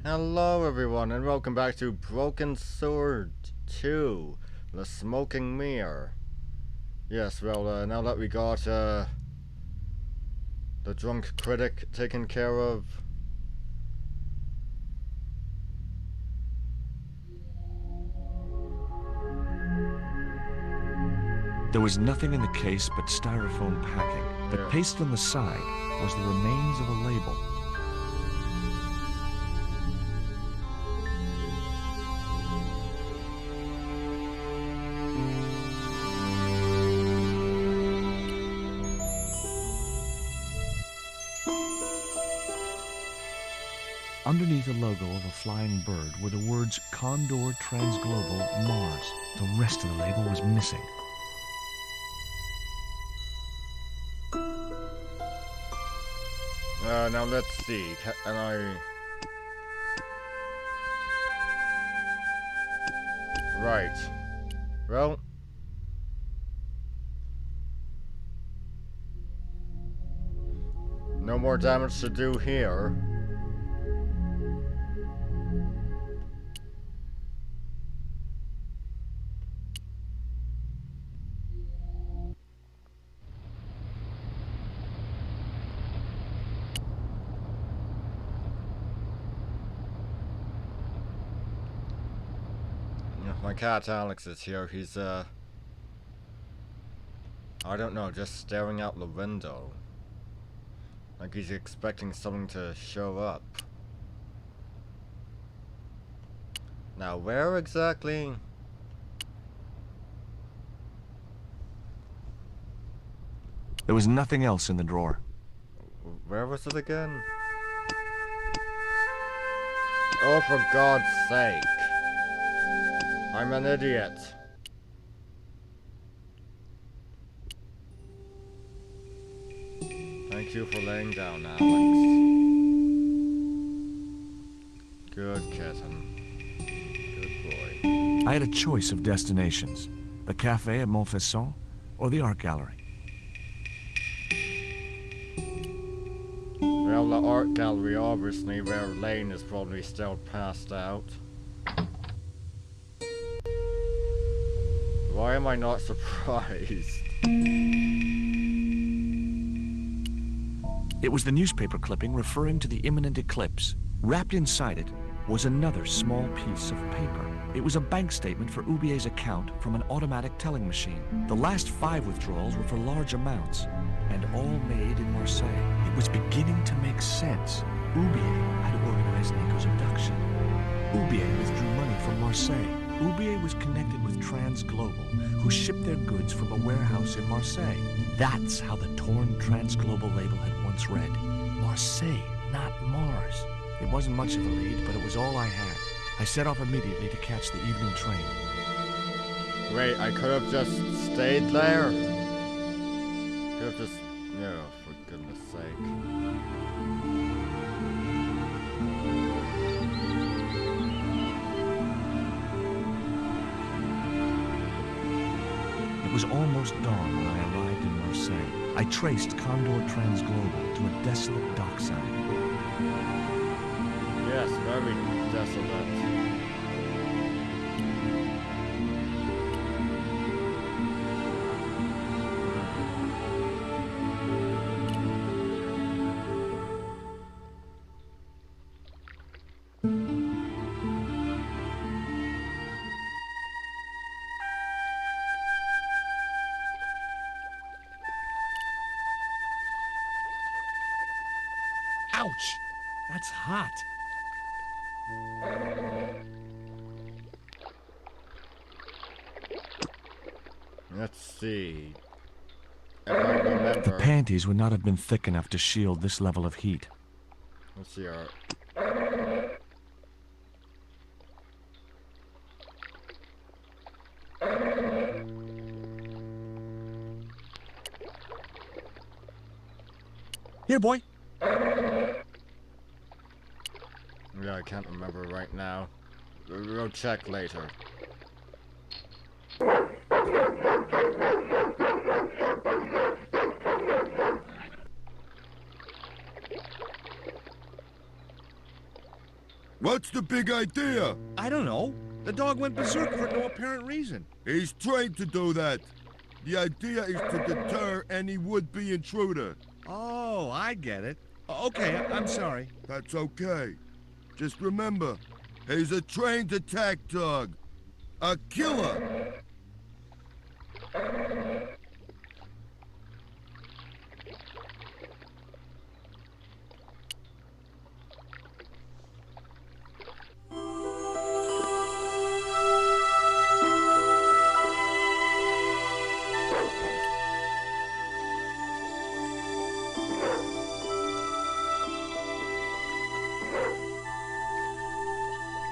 Hello everyone and welcome back to Broken Sword 2, The Smoking Mirror. Yes, well, now that we got, the drunk critic taken care of. There was nothing in the case but styrofoam packing, but Yeah. pasted on the side was the remains of a label. Underneath the logo of a flying bird were the words Condor Transglobal Mars. The rest of the label was missing. Now let's see, Right. Well... No more damage to do here. My cat Alex is here. He's, I don't know, just staring out the window. Like he's expecting something to show up. Now, where exactly? There was nothing else in the drawer. Where was it again? Oh, for God's sake. I'm an idiot. Thank you for laying down, Alex. Good kitten. Good boy. I had a choice of destinations: the cafe at Montfaucon or the art gallery. Well, the art gallery, obviously, where Lane is probably still passed out. Why am I not surprised? It was the newspaper clipping referring to the imminent eclipse. Wrapped inside it was another small piece of paper. It was a bank statement for Ubier's account from an automatic telling machine. The last 5 withdrawals were for large amounts, and all made in Marseille. It was beginning to make sense. Ubier had organized Nico's abduction. Ubier withdrew money from Marseille. Ubier was connected with Transglobal, who shipped their goods from a warehouse in Marseille. That's how the torn Transglobal label had once read. Marseille, not Mars. It wasn't much of a lead, but it was all I had. I set off immediately to catch the evening train. Wait, I could have just stayed there? Could have just... No, for goodness sake. It was almost dawn when I arrived in Marseille. I traced Condor Transglobal to a desolate dockside. Yes, very desolate. Ouch! That's hot. Let's see. If I remember... The panties would not have been thick enough to shield this level of heat. Let's see our... Here, boy. Yeah, I can't remember right now. We'll check later. What's the big idea? I don't know. The dog went berserk for no apparent reason. He's trained to do that. The idea is to deter any would-be intruder. Oh, I get it. Okay, I'm sorry. That's okay. Just remember, he's a trained attack dog. A killer.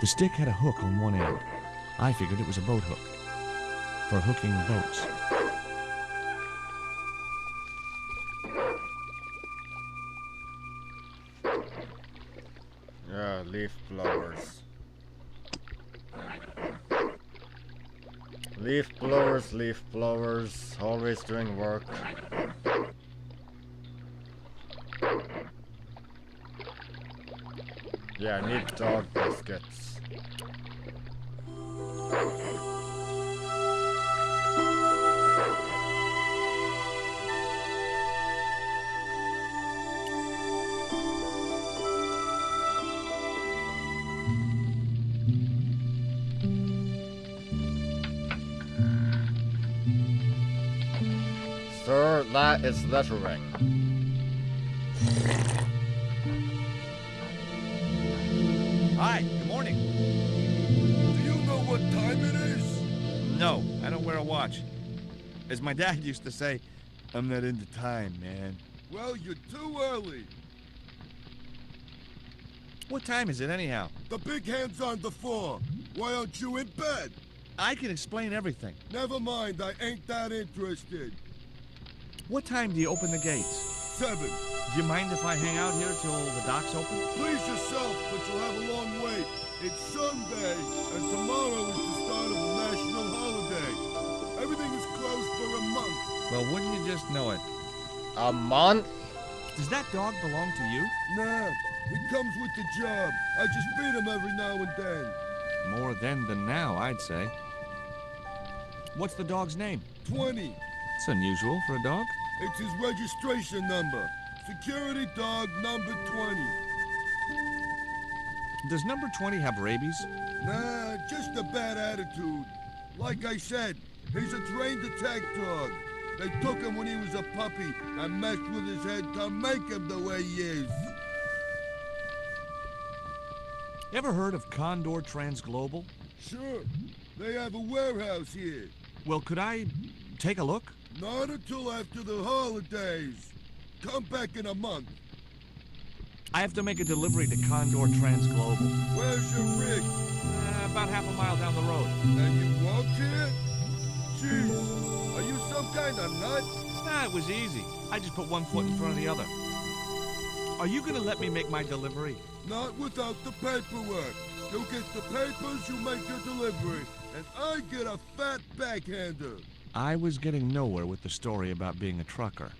The stick had a hook on one end. I figured it was a boat hook. For hooking boats. Yeah, leaf blowers. Leaf blowers, always doing work. Yeah, I need dog biscuits. Sir, that is littering. Hi, good morning. Do you know what time it is? No, I don't wear a watch. As my dad used to say, I'm not into time, man. Well, you're too early. What time is it anyhow? The big hand's on the floor. Why aren't you in bed? I can explain everything. Never mind, I ain't that interested. What time do you open the gates? 7. Do you mind if I hang out here till the docks open? Please yourself, but you'll have a long wait. It's Sunday, and tomorrow is the start of a national holiday. Everything is closed for a month. Well, wouldn't you just know it? A month? Does that dog belong to you? Nah, he comes with the job. I just feed him every now and then. More then than now, I'd say. What's the dog's name? 20. It's unusual for a dog. It's his registration number. Security dog number 20. Does number 20 have rabies? Nah, just a bad attitude. Like I said, he's a trained attack dog. They took him when he was a puppy and messed with his head to make him the way he is. Ever heard of Condor Transglobal? Sure, they have a warehouse here. Well, could I take a look? Not until after the holidays. Come back in a month. I have to make a delivery to Condor Transglobal. Where's your rig? About half a mile down the road. And you walked here? Jeez, are you some kind of nut? Nah, it was easy. I just put one foot in front of the other. Are you gonna let me make my delivery? Not without the paperwork. You get the papers, you make your delivery, and I get a fat backhander. I was getting nowhere with the story about being a trucker.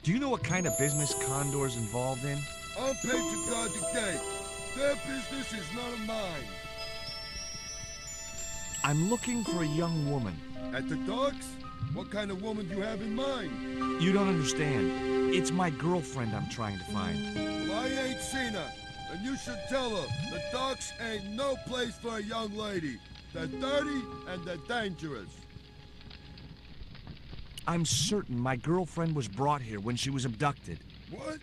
Do you know what kind of business Condor's involved in? I'm paid to guard the gate. Their business is none of mine. I'm looking for a young woman. At the docks? What kind of woman do you have in mind? You don't understand. It's my girlfriend I'm trying to find. Well, I ain't seen her. And you should tell her the docks ain't no place for a young lady. They're dirty and they're dangerous. I'm certain my girlfriend was brought here when she was abducted. What?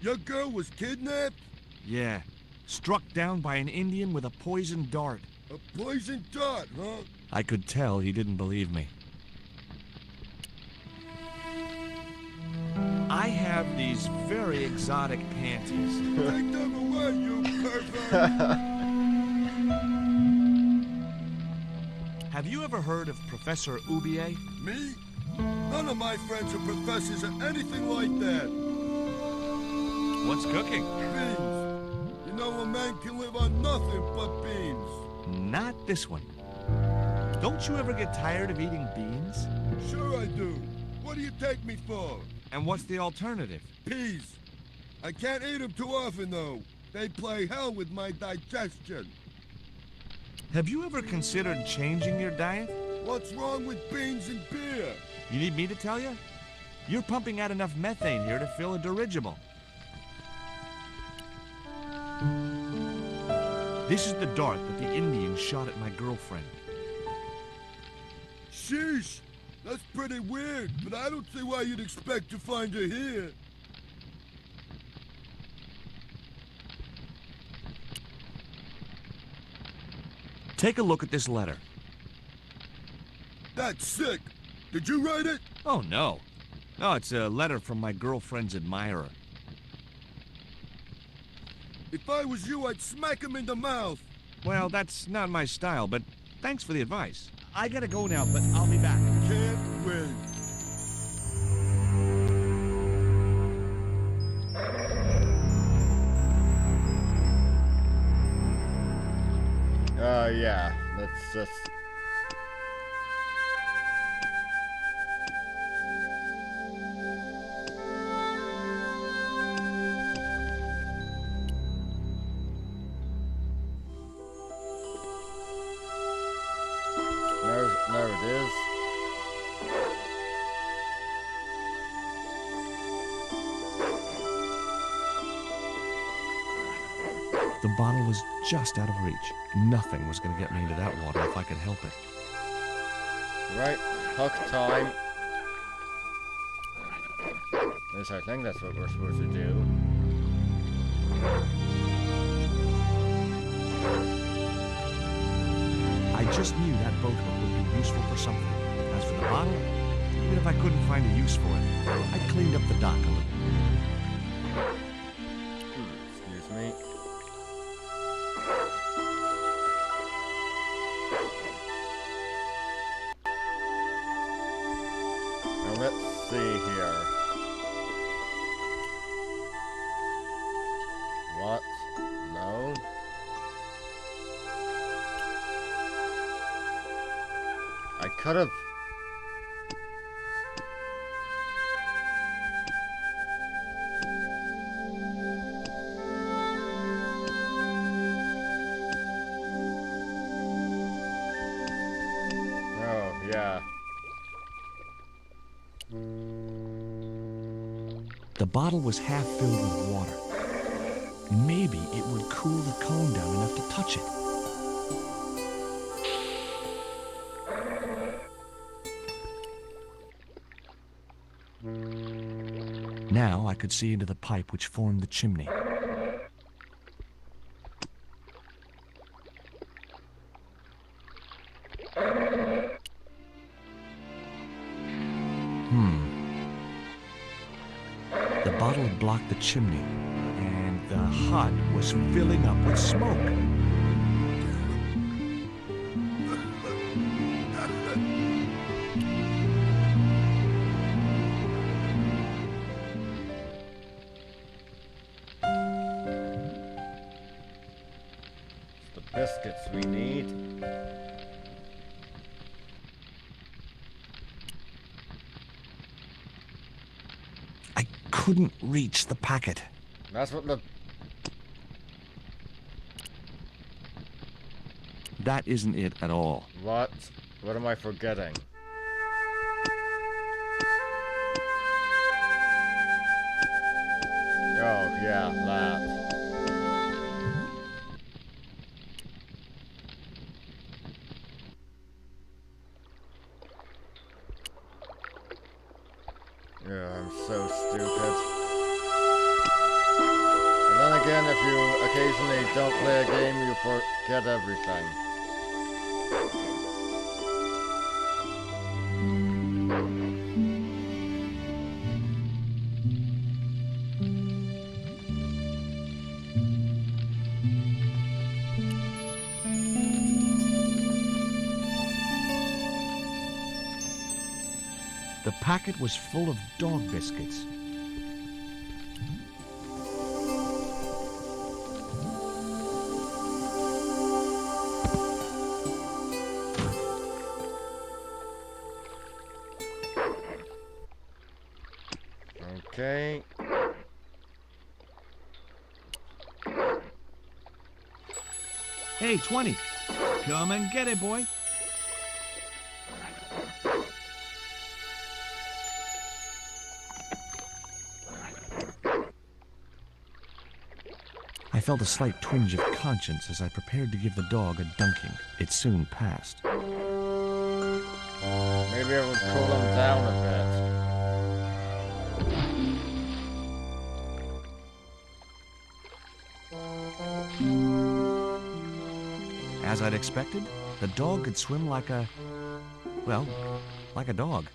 Your girl was kidnapped? Yeah. Struck down by an Indian with a poisoned dart. A poison dart, huh? I could tell he didn't believe me. I have these very exotic panties. Take them away, you pervert! Have you ever heard of Professor Oubier? Me? None of my friends are professors or anything like that. What's cooking? Beans. You know a man can live on nothing but beans. Not this one. Don't you ever get tired of eating beans? Sure I do. What do you take me for? And what's the alternative? Peas. I can't eat them too often, though. They play hell with my digestion. Have you ever considered changing your diet? What's wrong with beans and beer? You need me to tell you? You're pumping out enough methane here to fill a dirigible. This is the dart that the Indians shot at my girlfriend. Sheesh, that's pretty weird, but I don't see why you'd expect to find her here. Take a look at this letter. That's sick. Did you write it? Oh, no. No, it's a letter from my girlfriend's admirer. If I was you, I'd smack him in the mouth. Well, that's not my style, but thanks for the advice. I gotta go now, but I'll be back. Can't wait. Yeah, let's just... There it is. The bottle was just out of reach. Nothing was gonna get me into that water if I could help it. Right, hook time. At least I think that's what we're supposed to do. I just knew that boat hook would be useful for something. As for the bottle, even if I couldn't find a use for it, I cleaned up the dock a little. Excuse me. Now let's see here. What? No? I could have... Oh, yeah. The bottle was half filled with water. Maybe it would cool the cone down enough to touch it. Now I could see into the pipe which formed the chimney. The bottle had blocked the chimney, and the hut was filling up with smoke. The biscuits we need. I couldn't reach the packet. That's what the... That isn't it at all. What? What am I forgetting? Oh, yeah, that. Yeah, I'm so stupid. And then again, if you occasionally don't play a game, you forget everything. The packet was full of dog biscuits. Okay. Hey, 20. Come and get it, boy. I felt a slight twinge of conscience as I prepared to give the dog a dunking. It soon passed. Maybe it would cool him down a bit. As I'd expected, the dog could swim like a... well, like a dog.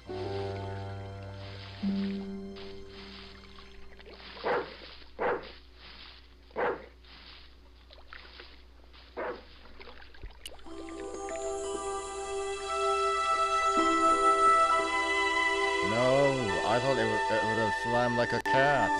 I thought it would have swam like a cat.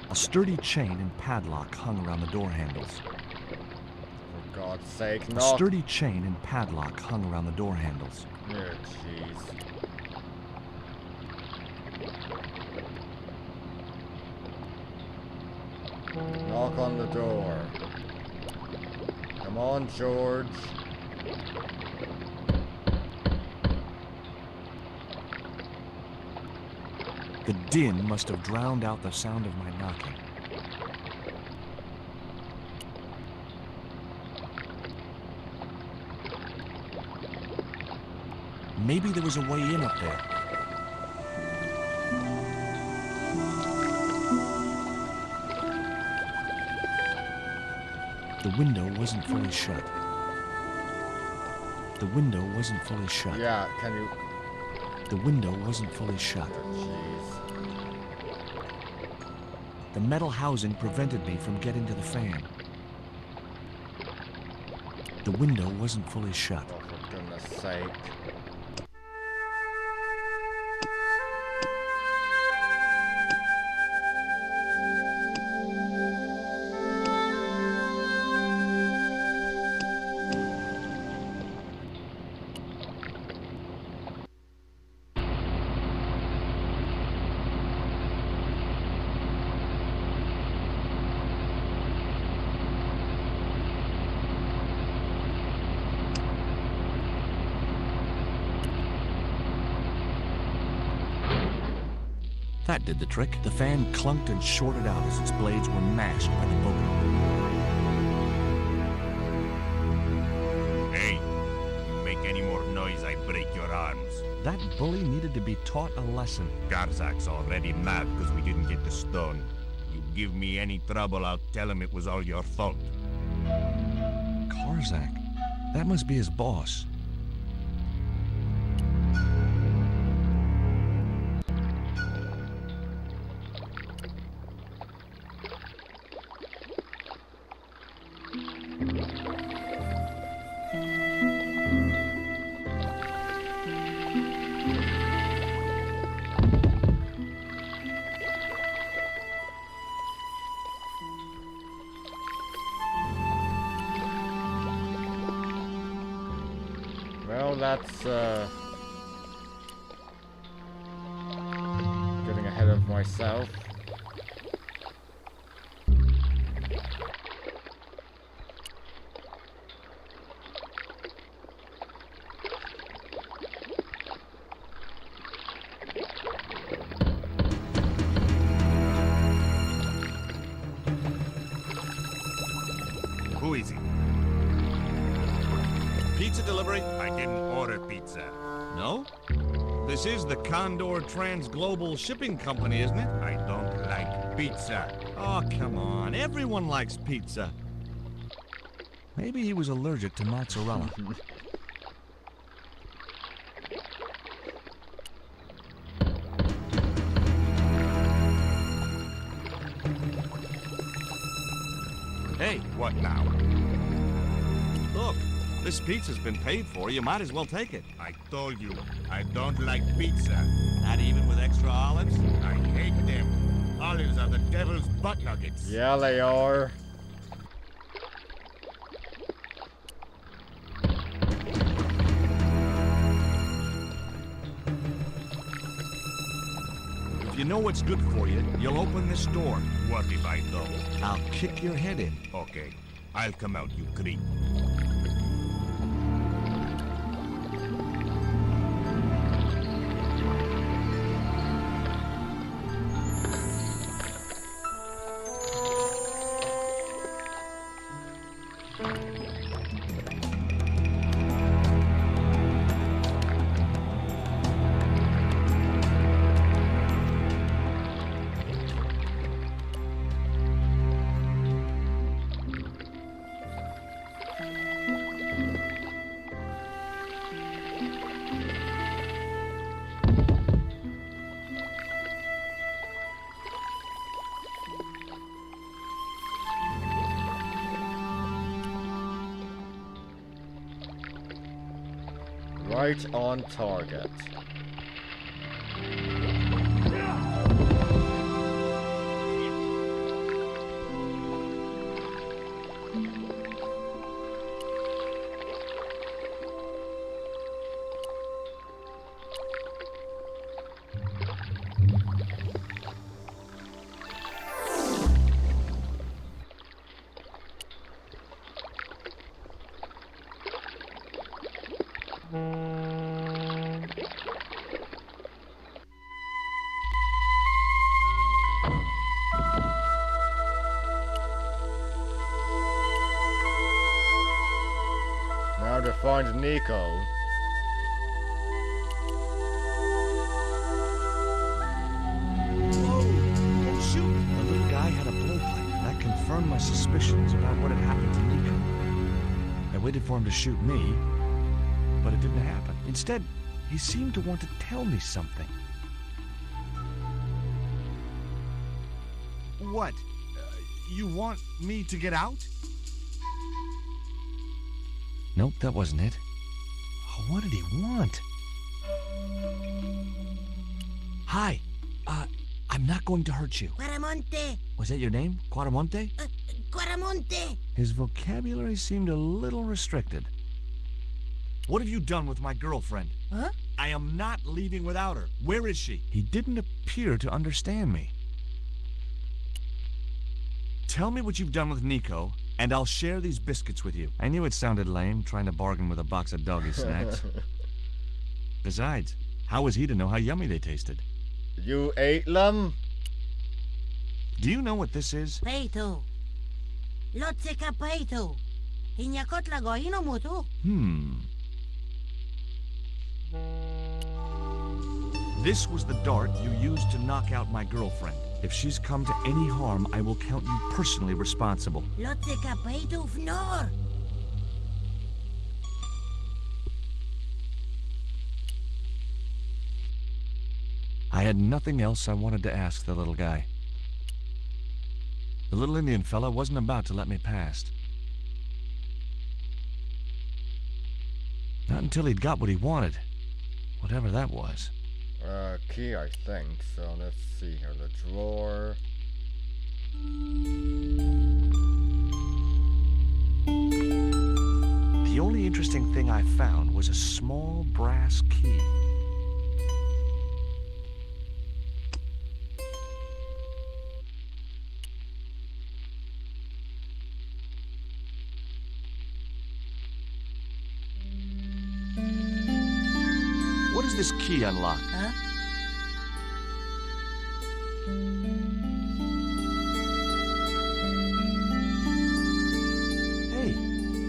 A sturdy chain and padlock hung around the door handles. For God's sake, A no! sturdy chain and padlock hung around the door handles. Oh, jeez. Knock on the door. Come on, George. The din must have drowned out the sound of my knocking. Maybe there was a way in up there. The window wasn't fully shut. The window wasn't fully shut. Yeah, can you... The window wasn't fully shut. Jeez. The metal housing prevented me from getting to the fan. The window wasn't fully shut. Oh, for goodness sake. That did the trick. The fan clunked and shorted out as its blades were mashed by the boat. Hey, you make any more noise, I break your arms. That bully needed to be taught a lesson. Garzak's already mad because we didn't get the stone. You give me any trouble, I'll tell him it was all your fault. Karzak? That must be his boss. Well, that's, getting ahead of myself. Who is he? Pizza delivery? I didn't order pizza. No? This is the Condor Trans-Global Shipping Company, isn't it? I don't like pizza. Oh, come on. Everyone likes pizza. Maybe he was allergic to mozzarella. What now? Look, this pizza's been paid for. You might as well take it. I told you, I don't like pizza. Not even with extra olives? I hate them. Olives are the devil's butt nuggets. Yeah, they are. If you know what's good for you, you'll open this door. What if I don't? I'll kick your head in. Okay, I'll come out, you creep. Right on target. Now to find Nico. Don't shoot! The little guy had a blowpipe. That confirmed my suspicions about what had happened to Nico. I waited for him to shoot me, but it didn't happen. Instead, he seemed to want to tell me something. What? You want me to get out? Nope, that wasn't it. What did he want? Hi. I'm not going to hurt you. Quaramonte! Was that your name? Quaramonte? Quaramonte! His vocabulary seemed a little restricted. What have you done with my girlfriend? Huh? I am not leaving without her. Where is she? He didn't appear to understand me. Tell me what you've done with Nico, and I'll share these biscuits with you. I knew it sounded lame, trying to bargain with a box of doggy snacks. Besides, how was he to know how yummy they tasted? You ate them? Do you know what this is? Peito! Lotseka peito! Hinyakot lagohino mo to. This was the dart you used to knock out my girlfriend. If she's come to any harm, I will count you personally responsible. Lotseka peito fnor! I had nothing else I wanted to ask the little guy. The little Indian fella wasn't about to let me past. Not until he'd got what he wanted. Whatever that was. Key, I think. So let's see here. The drawer. The only interesting thing I found was a small brass key. What does this key unlock? Huh? Hey,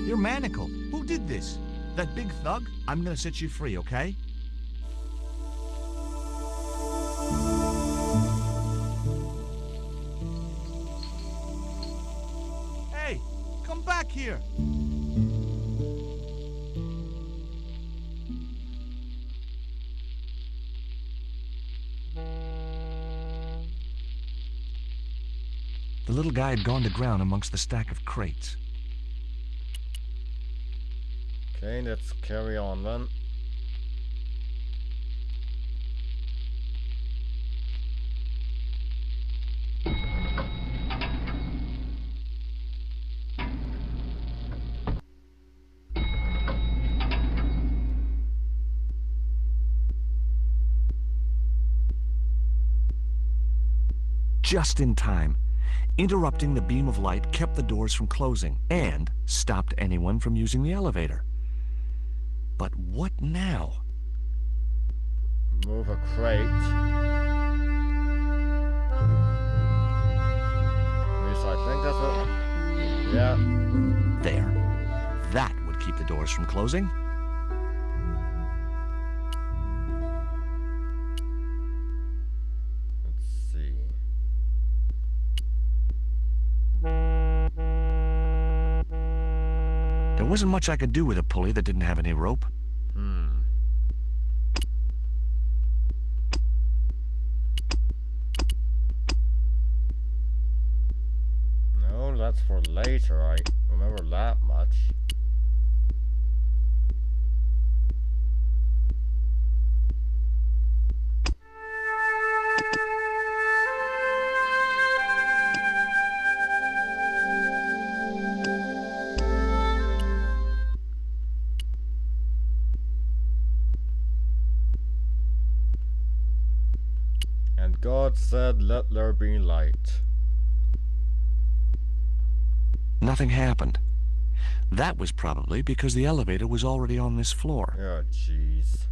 you're manacled. Who did this? That big thug? I'm gonna set you free, okay? Hey, come back here. The little guy had gone to ground amongst the stack of crates. Okay, let's carry on then. Just in time. Interrupting the beam of light kept the doors from closing and stopped anyone from using the elevator. But what now? Move a crate. At least I think that's what... Yeah. There. That would keep the doors from closing. Let's see. There wasn't much I could do with a pulley that didn't have any rope. No, that's for later. I remember that much. And God said, "Let there be light." Nothing happened. That was probably because the elevator was already on this floor. Oh, jeez.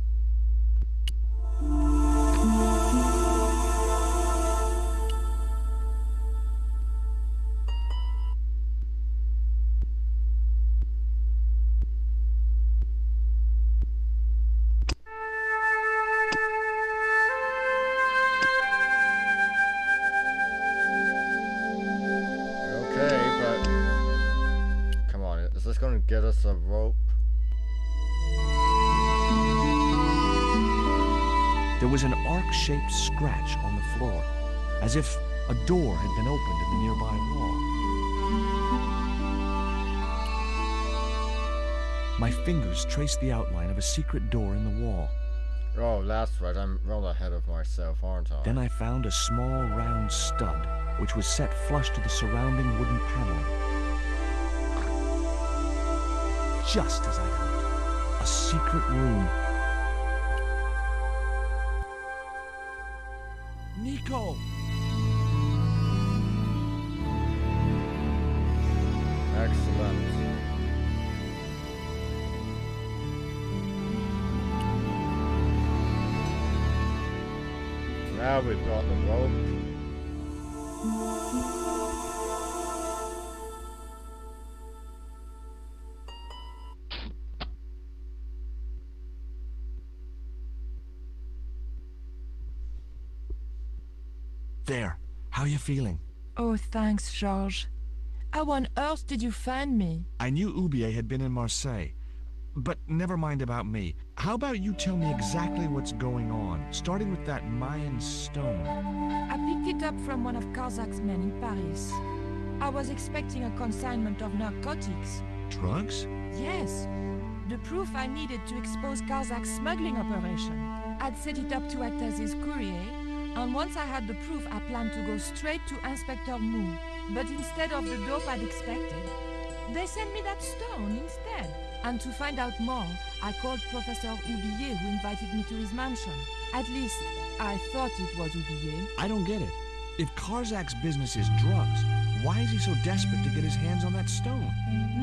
Okay, but... Come on, is this gonna get us a rope? There was an arc-shaped scratch on the floor, as if a door had been opened in the nearby wall. My fingers traced the outline of a secret door in the wall. Oh, that's right, I'm well ahead of myself, aren't I? Then I found a small round stud, which was set flush to the surrounding wooden paneling. Just as I hoped, a secret room. Nico! Excellent. Now we've got the rope. There. How you feeling? Oh, thanks, Georges. How on earth did you find me? I knew Oubier had been in Marseille. But never mind about me. How about you tell me exactly what's going on, starting with that Mayan stone? I picked it up from one of Karzak's men in Paris. I was expecting a consignment of narcotics. Drugs? Yes. The proof I needed to expose Karzak's smuggling operation. I'd set it up to act as his courier, and once I had the proof, I planned to go straight to Inspector Mou. But instead of the dope I'd expected, they sent me that stone instead. And to find out more, I called Professor Oubier, who invited me to his mansion. At least, I thought it was Oubier. I don't get it. If Karzak's business is drugs, why is he so desperate to get his hands on that stone?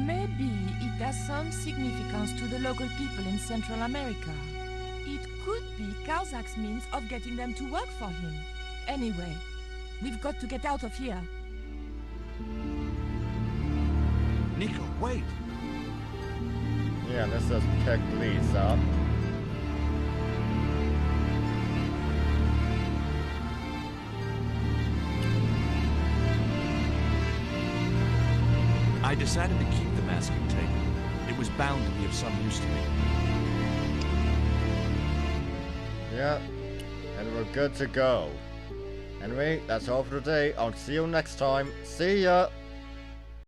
Maybe it has some significance to the local people in Central America. It could be Karzak's means of getting them to work for him. Anyway, we've got to get out of here. Nico, wait! Yeah, this says pick leads up. I decided to keep the masking tape. It was bound to be of some use to me. Yeah, and we're good to go. Anyway, that's all for today. I'll see you next time. See ya!